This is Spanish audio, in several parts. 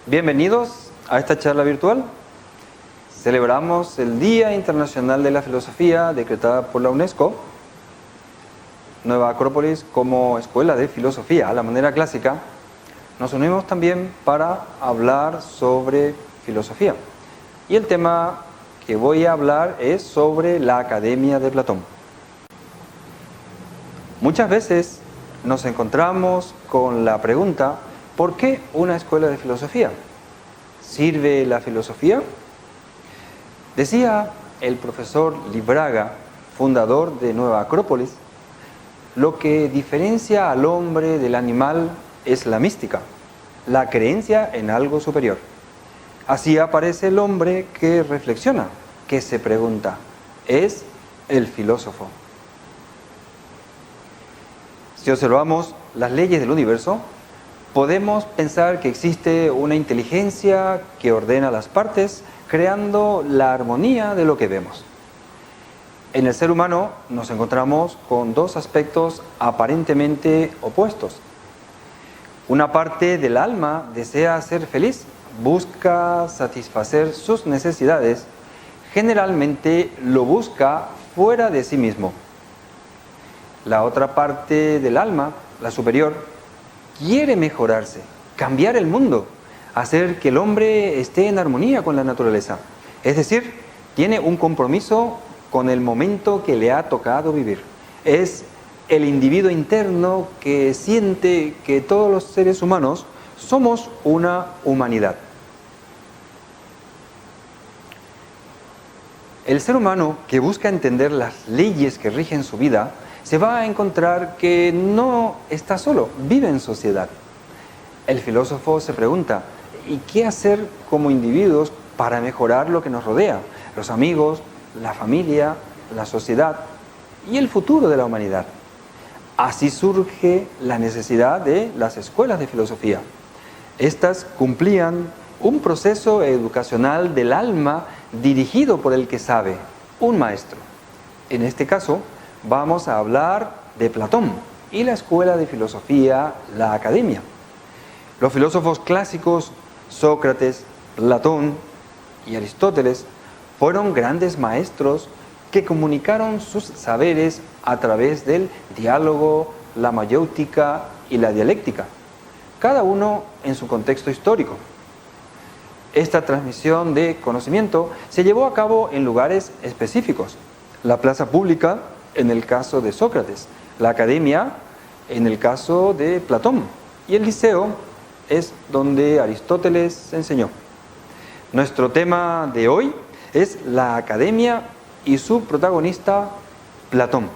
Bienvenidos a esta charla virtual. Celebramos el Día Internacional de la Filosofía decretada por la UNESCO. Nueva Acrópolis como escuela de filosofía a la manera clásica. Nos unimos también para hablar sobre filosofía. Y el tema que voy a hablar es sobre la Academia de Platón. Muchas veces nos encontramos con la pregunta: ¿por qué una escuela de filosofía? ¿Sirve la filosofía? Decía el profesor Libraga, fundador de Nueva Acrópolis, lo que diferencia al hombre del animal es la mística, la creencia en algo superior. Así aparece el hombre que reflexiona, que se pregunta, es el filósofo. Si observamos las leyes del universo, podemos pensar que existe una inteligencia que ordena las partes, creando la armonía de lo que vemos. En el ser humano nos encontramos con dos aspectos aparentemente opuestos. Una parte del alma desea ser feliz, busca satisfacer sus necesidades, generalmente lo busca fuera de sí mismo. La otra parte del alma, la superior, quiere mejorarse, cambiar el mundo, hacer que el hombre esté en armonía con la naturaleza. Es decir, tiene un compromiso con el momento que le ha tocado vivir. Es el individuo interno que siente que todos los seres humanos somos una humanidad. El ser humano que busca entender las leyes que rigen su vida se va a encontrar que no está solo, vive en sociedad. El filósofo se pregunta, ¿y qué hacer como individuos para mejorar lo que nos rodea? Los amigos, la familia, la sociedad y el futuro de la humanidad. Así surge la necesidad de las escuelas de filosofía. Estas cumplían un proceso educacional del alma dirigido por el que sabe, un maestro. En este caso, vamos a hablar de Platón y la escuela de filosofía, la Academia. Los filósofos clásicos, Sócrates, Platón y Aristóteles, fueron grandes maestros que comunicaron sus saberes a través del diálogo, la mayéutica y la dialéctica, cada uno en su contexto histórico. Esta transmisión de conocimiento se llevó a cabo en lugares específicos. La plaza pública, en el caso de Sócrates, la academia, en el caso de Platón, y el liceo es donde Aristóteles enseñó. Nuestro tema de hoy es la academia y su protagonista, Platón.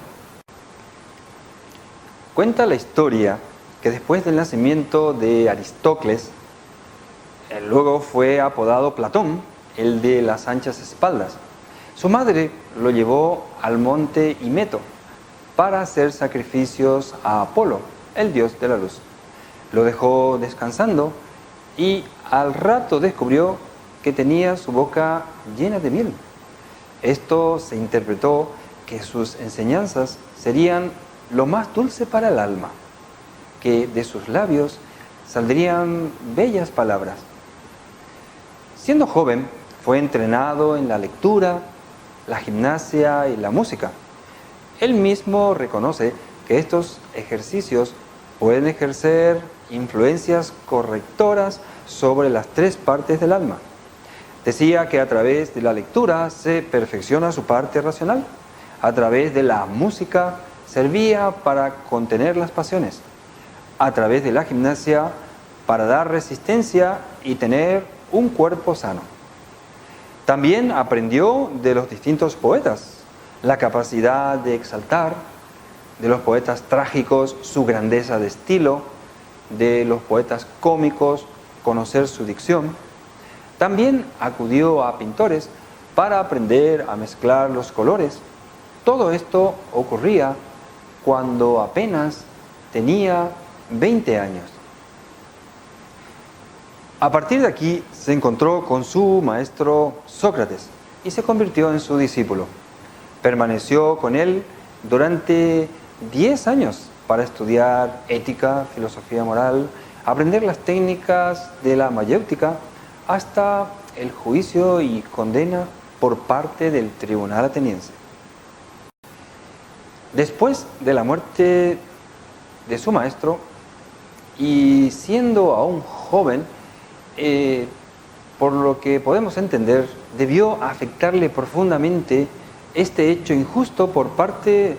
Cuenta la historia que después del nacimiento de Aristócles, él luego fue apodado Platón, el de las anchas espaldas. Su madre lo llevó al monte Himeto para hacer sacrificios a Apolo, el dios de la luz. Lo dejó descansando y al rato descubrió que tenía su boca llena de miel. Esto se interpretó que sus enseñanzas serían lo más dulce para el alma, que de sus labios saldrían bellas palabras. Siendo joven, fue entrenado en la lectura, la gimnasia y la música. Él mismo reconoce que estos ejercicios pueden ejercer influencias correctoras sobre las tres partes del alma. Decía que a través de la lectura se perfecciona su parte racional, a través de la música servía para contener las pasiones, a través de la gimnasia para dar resistencia y tener un cuerpo sano. También aprendió de los distintos poetas la capacidad de exaltar, de los poetas trágicos su grandeza de estilo, de los poetas cómicos conocer su dicción. También acudió a pintores para aprender a mezclar los colores. Todo esto ocurría cuando apenas tenía 20 años. A partir de aquí se encontró con su maestro Sócrates y se convirtió en su discípulo. Permaneció con él durante 10 años para estudiar ética, filosofía moral, aprender las técnicas de la mayéutica hasta el juicio y condena por parte del tribunal ateniense. Después de la muerte de su maestro, y siendo aún joven, por lo que podemos entender, debió afectarle profundamente este hecho injusto por parte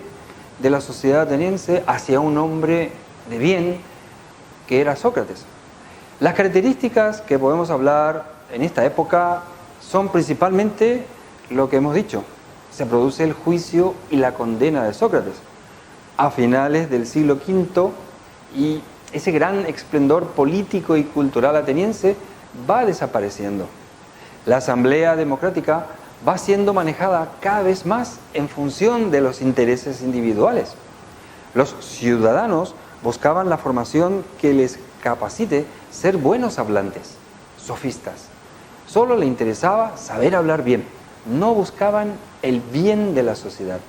de la sociedad ateniense hacia un hombre de bien que era Sócrates. Las características que podemos hablar en esta época son principalmente lo que hemos dicho. Se produce el juicio y la condena de Sócrates a finales del siglo V, y ese gran esplendor político y cultural ateniense va desapareciendo. La asamblea democrática va siendo manejada cada vez más en función de los intereses individuales. Los ciudadanos buscaban la formación que les capacite ser buenos hablantes, sofistas. Solo les interesaba saber hablar bien, no buscaban el bien de la sociedad.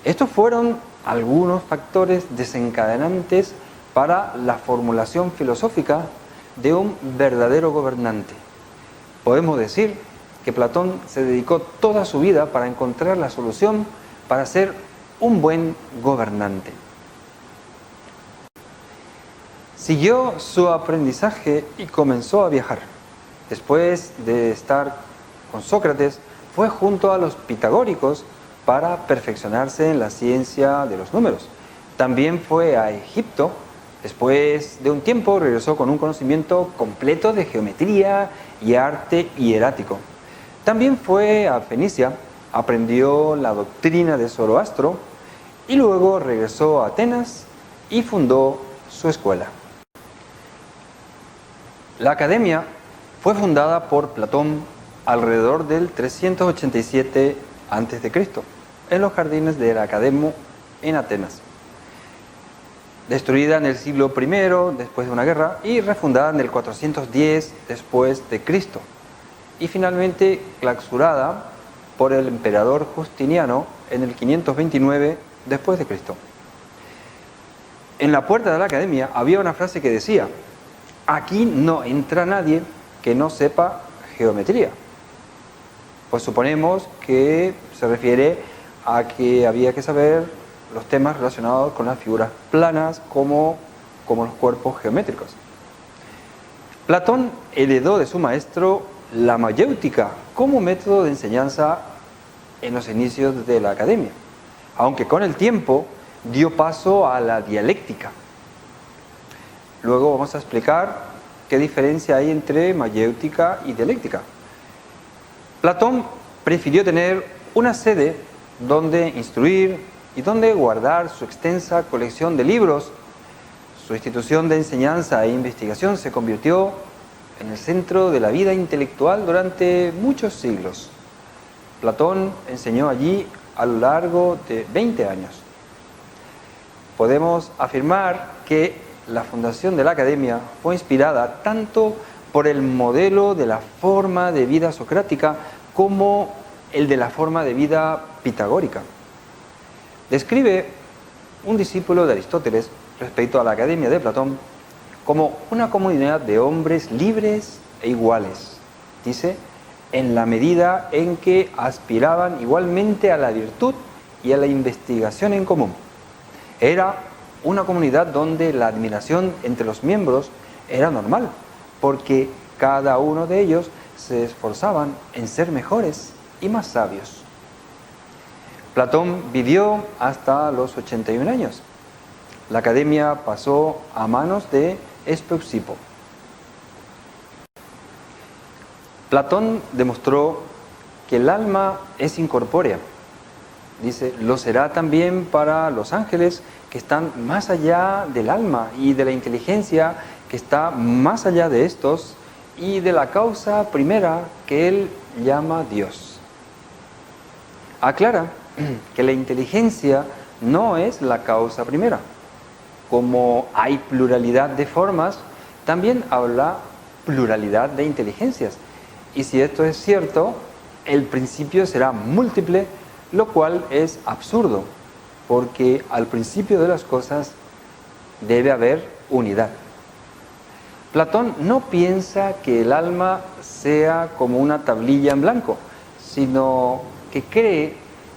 Estos fueron algunos factores desencadenantes para la formulación filosófica de un verdadero gobernante. Podemos decir que Platón se dedicó toda su vida para encontrar la solución para ser un buen gobernante. Siguió su aprendizaje y comenzó a viajar. Después de estar con Sócrates, fue junto a los pitagóricos para perfeccionarse en la ciencia de los números. También fue a Egipto. Después de un tiempo regresó con un conocimiento completo de geometría y arte hierático. También fue a Fenicia, aprendió la doctrina de Zoroastro y luego regresó a Atenas y fundó su escuela. La academia fue fundada por Platón alrededor del 387 a.C., en los jardines de la Academia en Atenas. Destruida en el siglo I después de una guerra y refundada en el 410 después de Cristo, y finalmente clausurada por el emperador Justiniano en el 529 después de Cristo. En la puerta de la academia había una frase que decía: aquí no entra nadie que no sepa geometría. Pues suponemos que se refiere a que había que saber los temas relacionados con las figuras planas como los cuerpos geométricos. Platón heredó de su maestro la mayéutica como método de enseñanza en los inicios de la academia, aunque con el tiempo dio paso a la dialéctica. Luego vamos a explicar qué diferencia hay entre mayéutica y dialéctica. Platón prefirió tener una sede donde instruir y donde guardar su extensa colección de libros. Su institución de enseñanza e investigación se convirtió en el centro de la vida intelectual durante muchos siglos. Platón enseñó allí a lo largo de 20 años. Podemos afirmar que la fundación de la academia fue inspirada tanto por el modelo de la forma de vida socrática como el de la forma de vida pitagórica. Describe un discípulo de Aristóteles respecto a la academia de Platón como una comunidad de hombres libres e iguales. Dice, en la medida en que aspiraban igualmente a la virtud y a la investigación en común. Era una comunidad donde la admiración entre los miembros era normal, porque cada uno de ellos se esforzaban en ser mejores y más sabios. Platón vivió hasta los 81 años. La academia pasó a manos de Espeusipo. Platón demostró que el alma es incorpórea. Dice, lo será también para los ángeles que están más allá del alma y de la inteligencia que está más allá de estos y de la causa primera que él llama Dios. Aclara que la inteligencia no es la causa primera. Como hay pluralidad de formas, también habla pluralidad de inteligencias. Y si esto es cierto, el principio será múltiple, lo cual es absurdo, porque al principio de las cosas debe haber unidad. Platón no piensa que el alma sea como una tablilla en blanco, sino que cree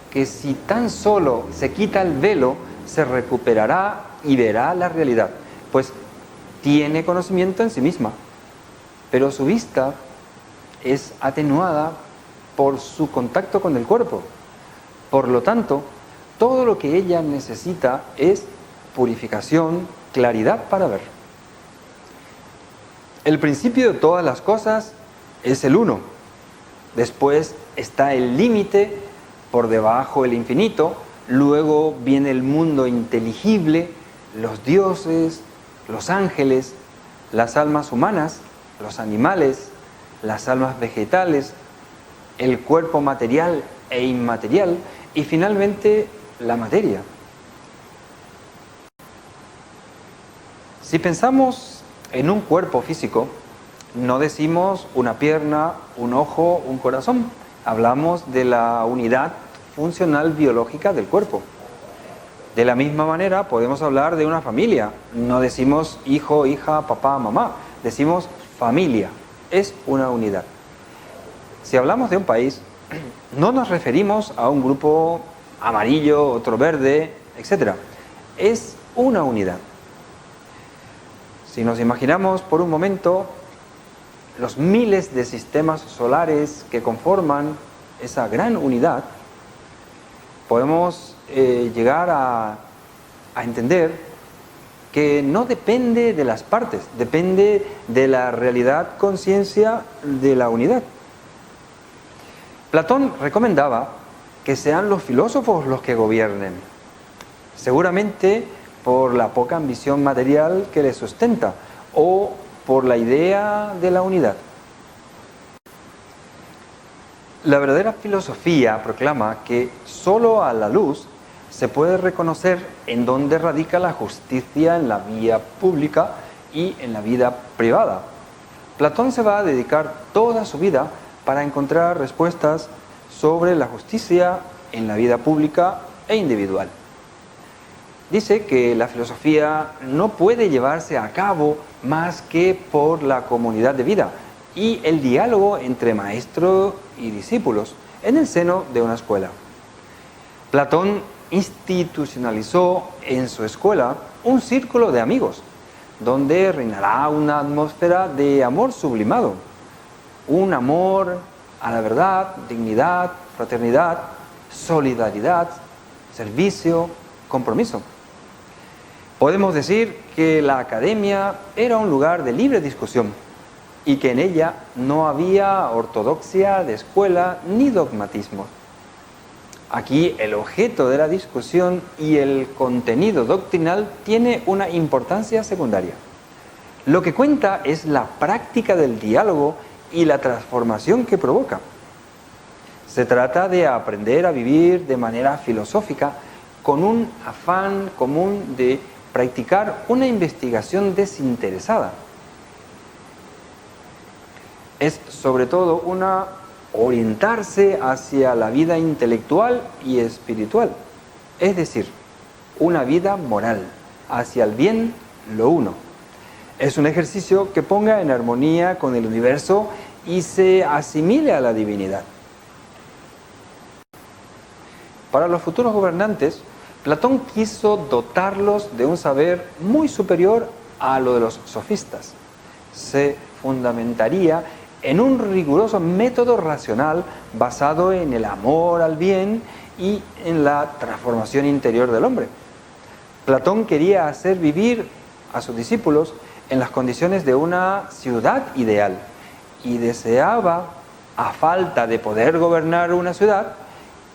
que si tan solo se quita el velo, se recuperará y verá la realidad, pues tiene conocimiento en sí misma, pero su vista es atenuada por su contacto con el cuerpo. Por lo tanto, todo lo que ella necesita es purificación, claridad para ver. El principio de todas las cosas es el uno. Después está el límite, por debajo el infinito. Luego viene el mundo inteligible, los dioses, los ángeles, las almas humanas, los animales, las almas vegetales, el cuerpo material e inmaterial y finalmente la materia. Si pensamos en un cuerpo físico, no decimos una pierna, un ojo, un corazón. Hablamos de la unidad funcional biológica del cuerpo. De la misma manera podemos hablar de una familia. No decimos hijo, hija, papá, mamá. Decimos familia. Es una unidad. Si hablamos de un país, no nos referimos a un grupo amarillo, otro verde, etc. Es una unidad. Si nos imaginamos por un momento los miles de sistemas solares que conforman esa gran unidad, podemos llegar a entender que no depende de las partes, depende de la realidad conciencia de la unidad. Platón recomendaba que sean los filósofos los que gobiernen, seguramente por la poca ambición material que les sustenta o por la idea de la unidad. La verdadera filosofía proclama que solo a la luz se puede reconocer en dónde radica la justicia en la vía pública y en la vida privada. Platón se va a dedicar toda su vida para encontrar respuestas sobre la justicia en la vida pública e individual. Dice que la filosofía no puede llevarse a cabo más que por la comunidad de vida y el diálogo entre maestro y discípulos en el seno de una escuela. Platón institucionalizó en su escuela un círculo de amigos, donde reinará una atmósfera de amor sublimado, un amor a la verdad, dignidad, fraternidad, solidaridad, servicio, compromiso. Podemos decir que la academia era un lugar de libre discusión y que en ella no había ortodoxia de escuela ni dogmatismo. Aquí el objeto de la discusión y el contenido doctrinal tiene una importancia secundaria. Lo que cuenta es la práctica del diálogo y la transformación que provoca. Se trata de aprender a vivir de manera filosófica con un afán común de practicar una investigación desinteresada. Es sobre todo una orientarse hacia la vida intelectual y espiritual, es decir, una vida moral, hacia el bien, lo uno. Es un ejercicio que ponga en armonía con el universo y se asimile a la divinidad. Para los futuros gobernantes, Platón quiso dotarlos de un saber muy superior a lo de los sofistas. Se fundamentaría en un riguroso método racional basado en el amor al bien y en la transformación interior del hombre. Platón quería hacer vivir a sus discípulos en las condiciones de una ciudad ideal y deseaba, a falta de poder gobernar una ciudad,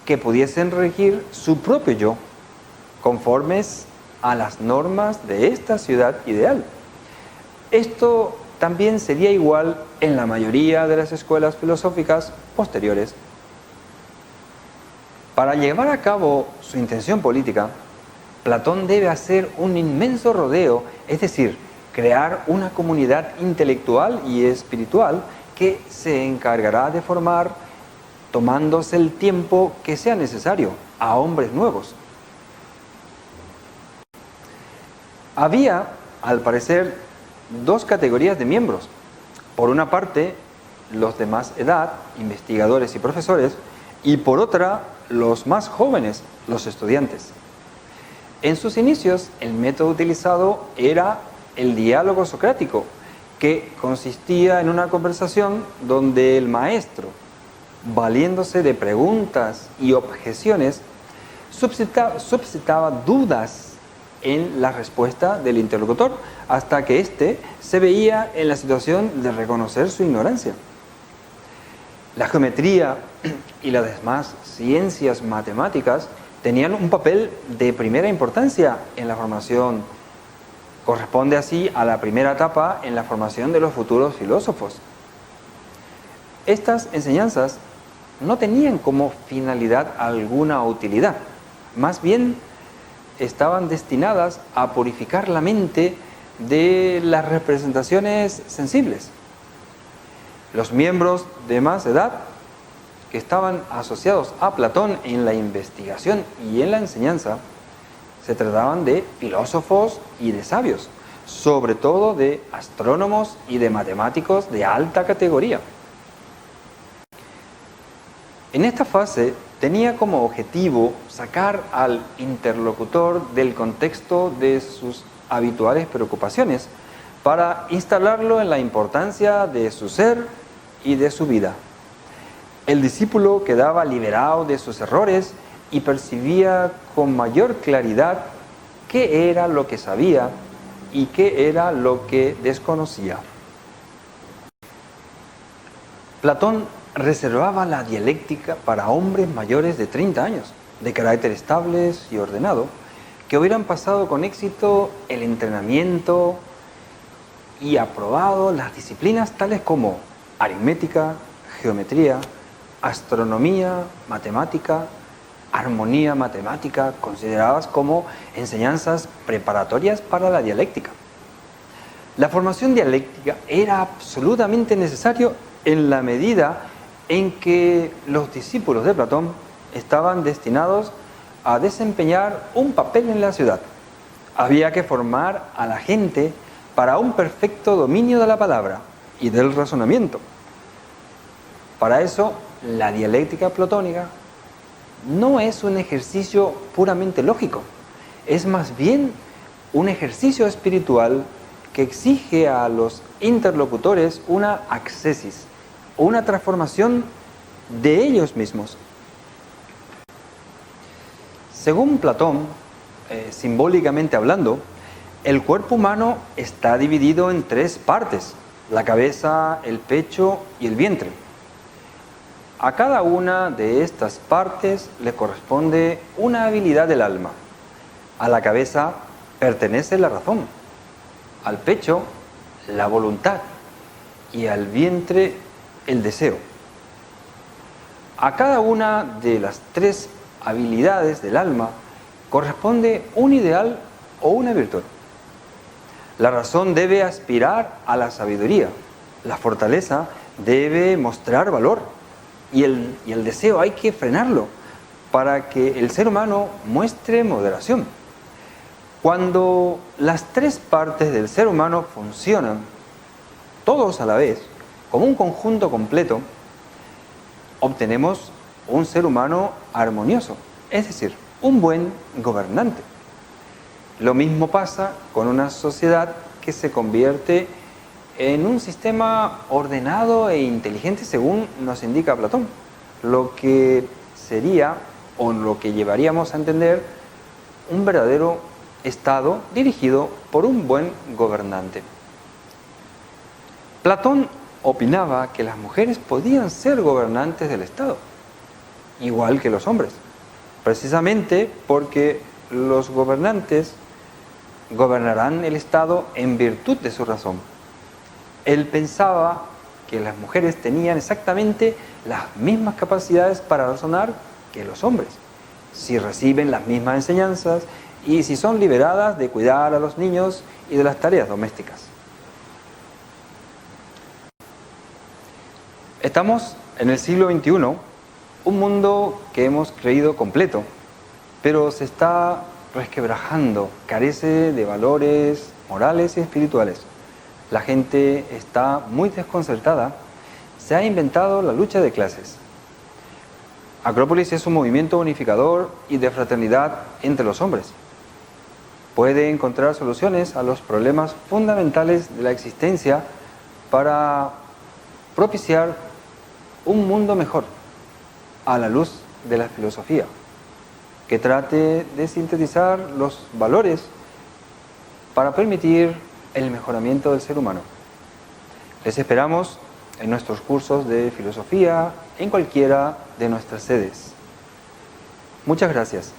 que pudiesen regir su propio yo, conformes a las normas de esta ciudad ideal. Esto también sería igual en la mayoría de las escuelas filosóficas posteriores. Para llevar a cabo su intención política, Platón debe hacer un inmenso rodeo, es decir, crear una comunidad intelectual y espiritual que se encargará de formar, tomándose el tiempo que sea necesario, a hombres nuevos. Había, al parecer, dos categorías de miembros. Por una parte, los de más edad, investigadores y profesores, y por otra, los más jóvenes, los estudiantes. En sus inicios, el método utilizado era el diálogo socrático, que consistía en una conversación donde el maestro, valiéndose de preguntas y objeciones, suscitaba dudas en la respuesta del interlocutor, hasta que éste se veía en la situación de reconocer su ignorancia. La geometría y las demás ciencias matemáticas tenían un papel de primera importancia en la formación. Corresponde así a la primera etapa en la formación de los futuros filósofos. Estas enseñanzas no tenían como finalidad alguna utilidad, más bien estaban destinadas a purificar la mente de las representaciones sensibles. Los miembros de más edad que estaban asociados a Platón en la investigación y en la enseñanza se trataban de filósofos y de sabios, sobre todo de astrónomos y de matemáticos de alta categoría. En esta fase tenía como objetivo sacar al interlocutor del contexto de sus habituales preocupaciones para instalarlo en la importancia de su ser y de su vida. El discípulo quedaba liberado de sus errores y percibía con mayor claridad qué era lo que sabía y qué era lo que desconocía. Platón reservaba la dialéctica para hombres mayores de 30 años, de carácter estable y ordenado, que hubieran pasado con éxito el entrenamiento y aprobado las disciplinas tales como aritmética, geometría, astronomía, matemática, armonía matemática, consideradas como enseñanzas preparatorias para la dialéctica. La formación dialéctica era absolutamente necesaria en la medida en que los discípulos de Platón estaban destinados a desempeñar un papel en la ciudad. Había que formar a la gente para un perfecto dominio de la palabra y del razonamiento. Para eso, la dialéctica platónica no es un ejercicio puramente lógico, es más bien un ejercicio espiritual que exige a los interlocutores una ascesis, una transformación de ellos mismos. Según Platón, simbólicamente hablando, el cuerpo humano está dividido en tres partes: la cabeza, el pecho y el vientre. A cada una de estas partes le corresponde una habilidad del alma. A la cabeza pertenece la razón, al pecho la voluntad y al vientre el deseo. A cada una de las tres habilidades del alma corresponde un ideal o una virtud. La razón debe aspirar a la sabiduría, la fortaleza debe mostrar valor y el deseo hay que frenarlo para que el ser humano muestre moderación. Cuando las tres partes del ser humano funcionan todos a la vez, como un conjunto completo, obtenemos un ser humano armonioso, es decir, un buen gobernante. Lo mismo pasa con una sociedad que se convierte en un sistema ordenado e inteligente según nos indica Platón, lo que sería o lo que llevaríamos a entender un verdadero Estado dirigido por un buen gobernante. Platón opinaba que las mujeres podían ser gobernantes del Estado, igual que los hombres, precisamente porque los gobernantes gobernarán el Estado en virtud de su razón. Él pensaba que las mujeres tenían exactamente las mismas capacidades para razonar que los hombres, si reciben las mismas enseñanzas y si son liberadas de cuidar a los niños y de las tareas domésticas. Estamos en el siglo XXI, un mundo que hemos creído completo, pero se está resquebrajando, carece de valores morales y espirituales. la gente está muy desconcertada, se ha inventado la lucha de clases. Acrópolis es un movimiento unificador y de fraternidad entre los hombres. Puede encontrar soluciones a los problemas fundamentales de la existencia para propiciar un mundo mejor a la luz de la filosofía, que trate de sintetizar los valores para permitir el mejoramiento del ser humano. Les esperamos en nuestros cursos de filosofía en cualquiera de nuestras sedes. Muchas gracias.